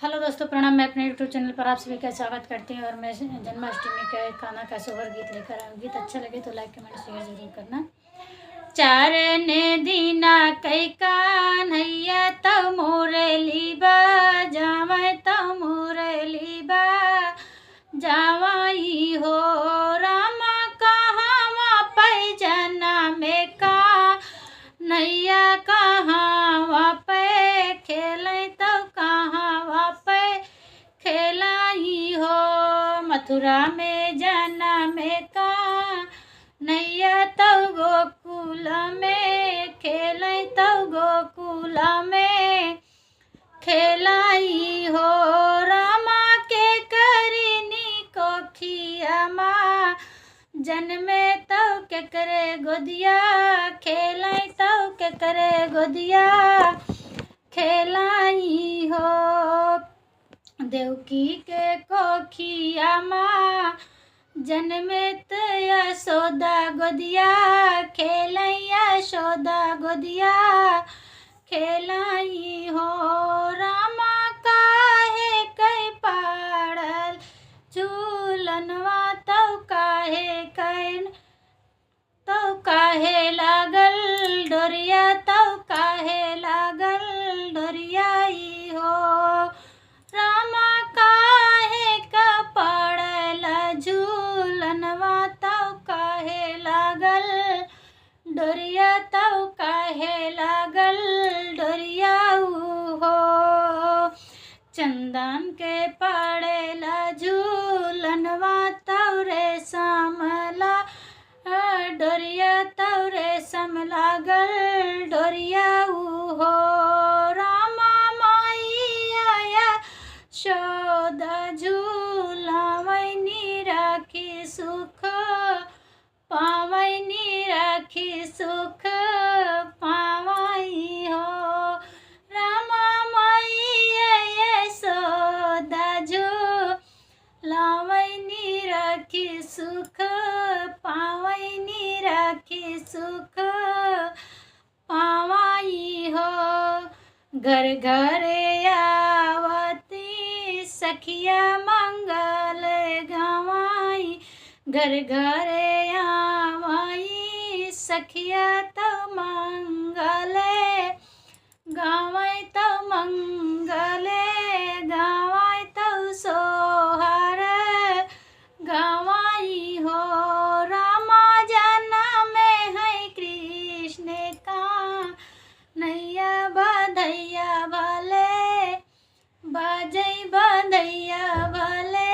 Hello दोस्तों, प्रणाम। मैं अपने यूट्यूब चैनल पर आप सभी का स्वागत करती हूँ और मैं जन्माष्टमी का एक गाना का सोहर गीत लेकर आऊँ। गीत अच्छा लगे तो लाइक कमेंट शेयर जरूर करना। चारने दीना कई कान्हैया तव मोरली बा जावै तव मोरली बा जावाई हो रामा कहाँ पै जना में का नैया कहाँ पे खेलै तव कहाँ पे खेलाई हो मथुरा में जन्म का नैया तव गोकुल में खेलै तव गोकुल में खेलाई हो रामा के करीनी कोखिया माँ जन्मे तव के करे गोदिया खेलै तव के करे गोदिया खेलाई हो देवकी के कोखिया माँ जन्मेत यशोदा गोदिया खेलै यशोदा गोदिया खेलाई हो रामा काहे कै पाड़ल झूलनवा तव काहे लागल डोरिया तव काहे लागल डोरियाई हो रामा काहे का पड़ल झूलनवा तव काहे लागल डोरिया तव काहे लागल डोरियाऊ हो चंदन के पड़ेला झूलनवा तव रे समला डोरिया तव रे सम लागल डोरियाऊ हो रामा माइया शोदा झूलावैनी राखी सुख पावैनी राखी सुख पावई हो रामा माइया यशोदा झूलावैनी राखी सुख पावैनी राखी सुख पावई हो घर घरे आवती सखिया मंगल गवाई घर घरे आवाई सखिया तव मंगले गावै तव मंगले गावै तव सोहर गावाई हो रामा जन्म है कृष्ण का नैया बधैया भले बाजै बधैया भले